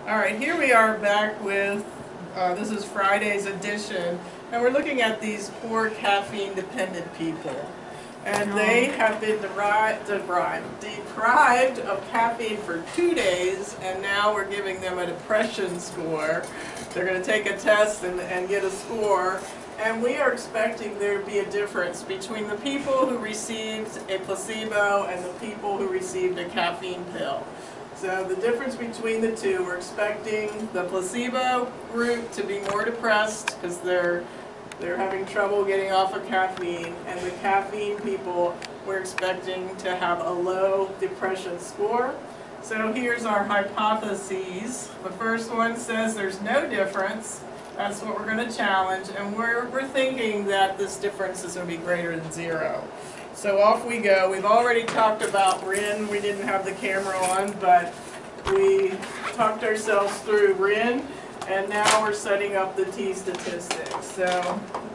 All right, here we are back with, this is Friday's edition, and we're looking at these poor caffeine-dependent people. And they have been deprived of caffeine for 2 days, and now we're giving them a depression score. They're going to take a test and get a score, and we are expecting there to be a difference between the people who received a placebo and the people who received a caffeine pill. So the difference between the two, we're expecting the placebo group to be more depressed because they're having trouble getting off of caffeine, and the caffeine people, we're expecting to have a low depression score. So here's our hypotheses. The first one says there's no difference. That's what we're going to challenge, and we're thinking that this difference is going to be greater than 0. So off we go. We've already talked about RIN. We didn't have the camera on, but we talked ourselves through RIN, and now we're setting up the T statistics. So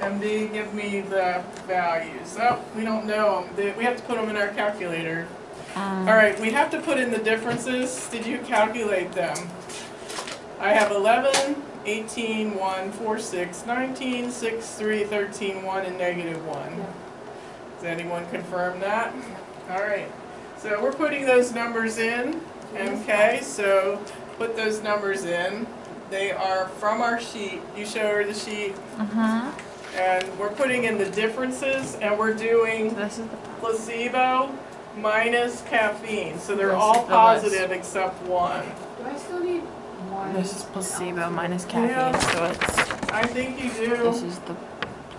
MD, give me the values. Oh, we don't know them. We have to put them in our calculator. All right, we have to put in the differences. Did you calculate them? I have 11, 18, 1, 4, 6, 19, 6, 3, 13, 1, and -1. Yeah. Does anyone confirm that? All right. So we're putting those numbers in. Okay, so put those numbers in. They are from our sheet. You show her the sheet. And we're putting in the differences, and we're doing placebo minus caffeine. So they're all positive except one. Do I still need one? This is placebo minus caffeine, so it's... I think you do. This is the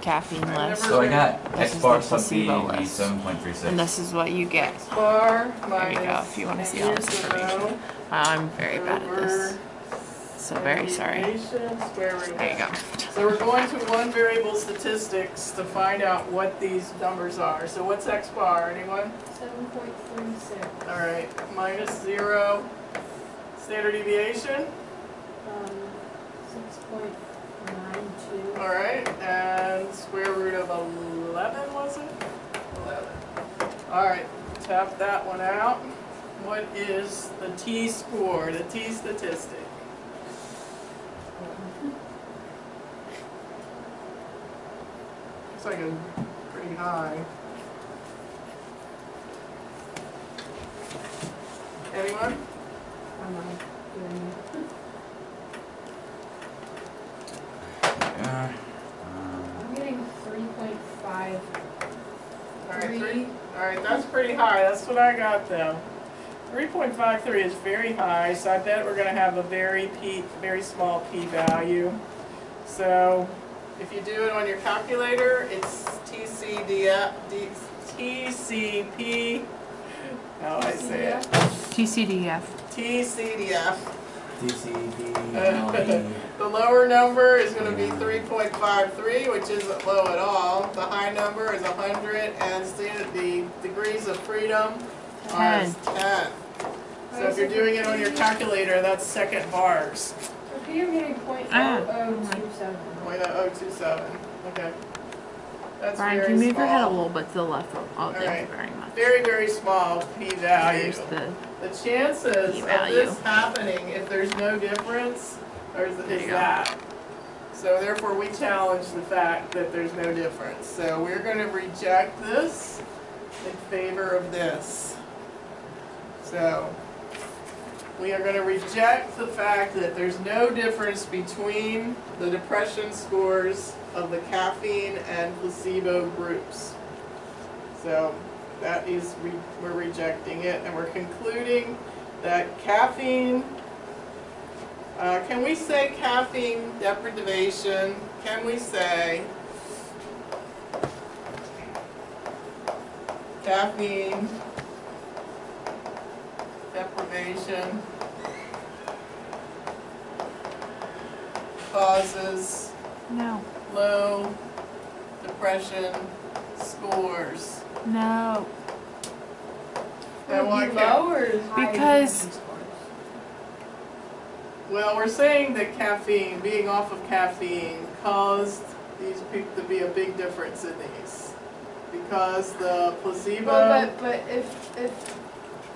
caffeine list. So I got This X is bar the plus B placebo would be list. 7.36. And this is what you get. Bar There minus. you go, if you want to see all this information. I'm very bad at this. So very sorry. Square root. There you go. So we're going to one variable statistics to find out what these numbers are. So what's X bar? Anyone? 7.36. All right. Minus 0. Standard deviation. 6.92. All right. And square root of 11, was it? 11. All right. Tap that one out. What is the T score, the T statistic? Looks like a pretty high. Anyone? I'm not doing it. Yeah. I'm getting 3.5. All right, all right, that's pretty high. That's what I got though. 3.53 is very high, so I bet we're going to have a very small p-value. So if you do it on your calculator, it's TCP. How do I say it? TCDF. TCDF. DCD. The lower number is going to be 3.53, which isn't low at all. The high number is 100, and the degrees of freedom are 10. So if you're doing it on your calculator, that's second bars. Okay, you're getting 0.0027. 0.0027. Okay. That's Brian, very can you move your head a small. little bit to the left? Oh, thank right. you very much. Very, very small p-value. Here's the... The chances of P-value. this happening, if there's no difference, is that. So therefore, we challenge the fact that there's no difference. So we're going to reject this in favor of this. So we are going to reject the fact that there's no difference between the depression scores of the caffeine and placebo groups. So that is, we're rejecting it, and we're concluding that caffeine, can we say caffeine deprivation? Can we say caffeine deprivation causes No. low depression scores? No. Then why Low can't, or high Because- depression scores? well, we're saying that caffeine, being off of caffeine, caused these people to be a big difference in these. Because the placebo. Well, but if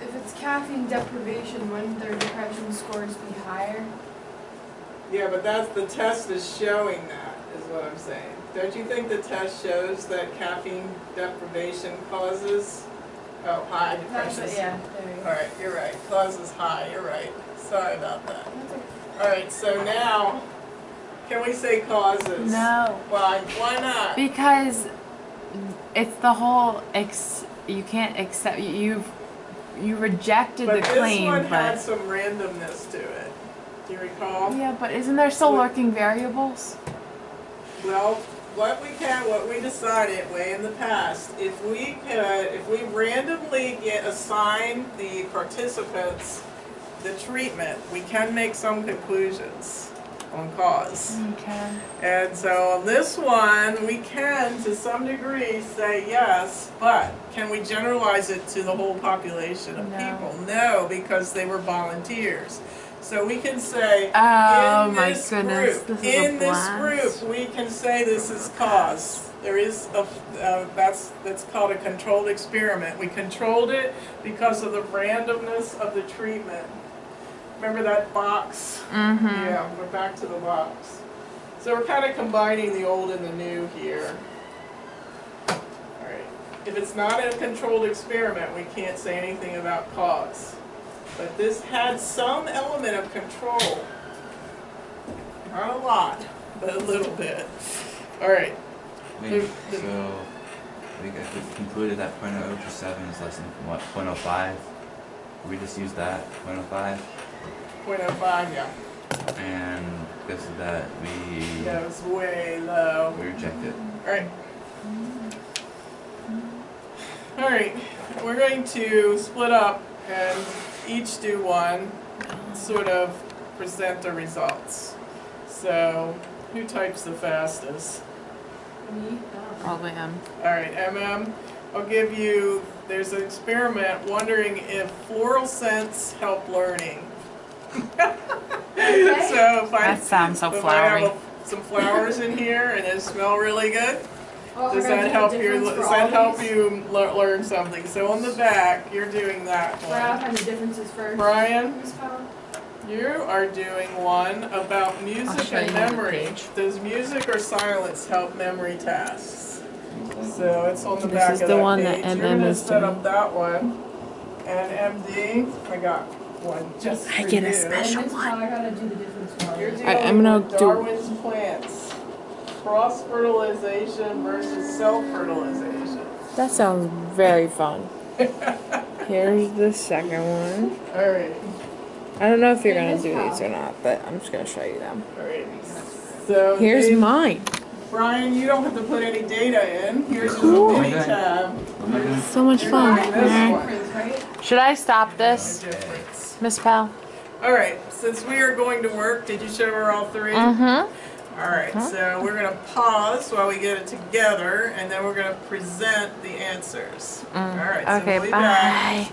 if it's caffeine deprivation, wouldn't their depression scores be higher? Yeah, but the test is showing that, is what I'm saying. Don't you think the test shows that caffeine deprivation causes, high That's depression? what, yeah, there you go. Alright, you're right, causes high, you're right. Sorry about that. That's okay. Alright, so now, can we say causes? No. Why not? Because it's the whole you can't accept you rejected But the claim, this one had but some randomness to it. Do you recall? yeah, but isn't there still lurking variables? Well, what we decided way in the past, if we randomly assign the participants the treatment, we can make some conclusions on cause. Okay. And so on this one, we can, to some degree, say yes, but can we generalize it to the whole population of No. people? No, because they were volunteers. So we can say, Oh in my this goodness, group, this is a in this blast. group, we can say this is cause. There is that's called a controlled experiment. We controlled it because of the randomness of the treatment. Remember that box? Mm-hmm. Yeah, we're back to the box. So we're kind of combining the old and the new here. Alright. If it's not a controlled experiment, we can't say anything about cause. But this had some element of control. Not a lot, but a little bit. Alright. Wait, so we concluded that 0.027 is less than what, 0.05? We just use that, 0.05? 0.05, yeah. And because of that, we That was way low. reject it. Alright. Alright, we're going to split up and each do one, sort of present the results. So, who types the fastest? Me? Probably him. Alright, I'll give you, there's an experiment wondering if floral scents help learning. Okay. So if That sounds so if flowery. I have some flowers in here and they smell really good, Oh, does we're gonna that do help the you? difference for Does all that help these? you learn something? So on the back, you're doing that We're gonna one. find the differences first. Brian, Miss Powell? you are doing one about music show and you the memory. page. Does music or silence help memory tasks? So it's on the This back is of the that one page. that You're MM gonna is set doing. up that one. And MD, I got one just for I get a you. special- And Miss Powell, I gotta do the difference for all You're these. dealing I'm gonna with do- Darwin's plants. Cross-fertilization versus self-fertilization. That sounds very fun. Here's the second one. Alright, I don't know if you're gonna Here's do how. these or not, but I'm just gonna show you them. alright. So Here's Dave- mine. Brian, you don't have to put any data in. Here's Cool. your mini tab. What am I doing? So much You're fun. doing this Alright. one. Difference, right? Should I stop The this, difference. Miss Pal? Alright, since we are going to work, did you show her all three? Mm-hmm. Alright, so we're going to pause while we get it together, and then we're going to present the answers. Alright, so Okay, we'll be back. bye.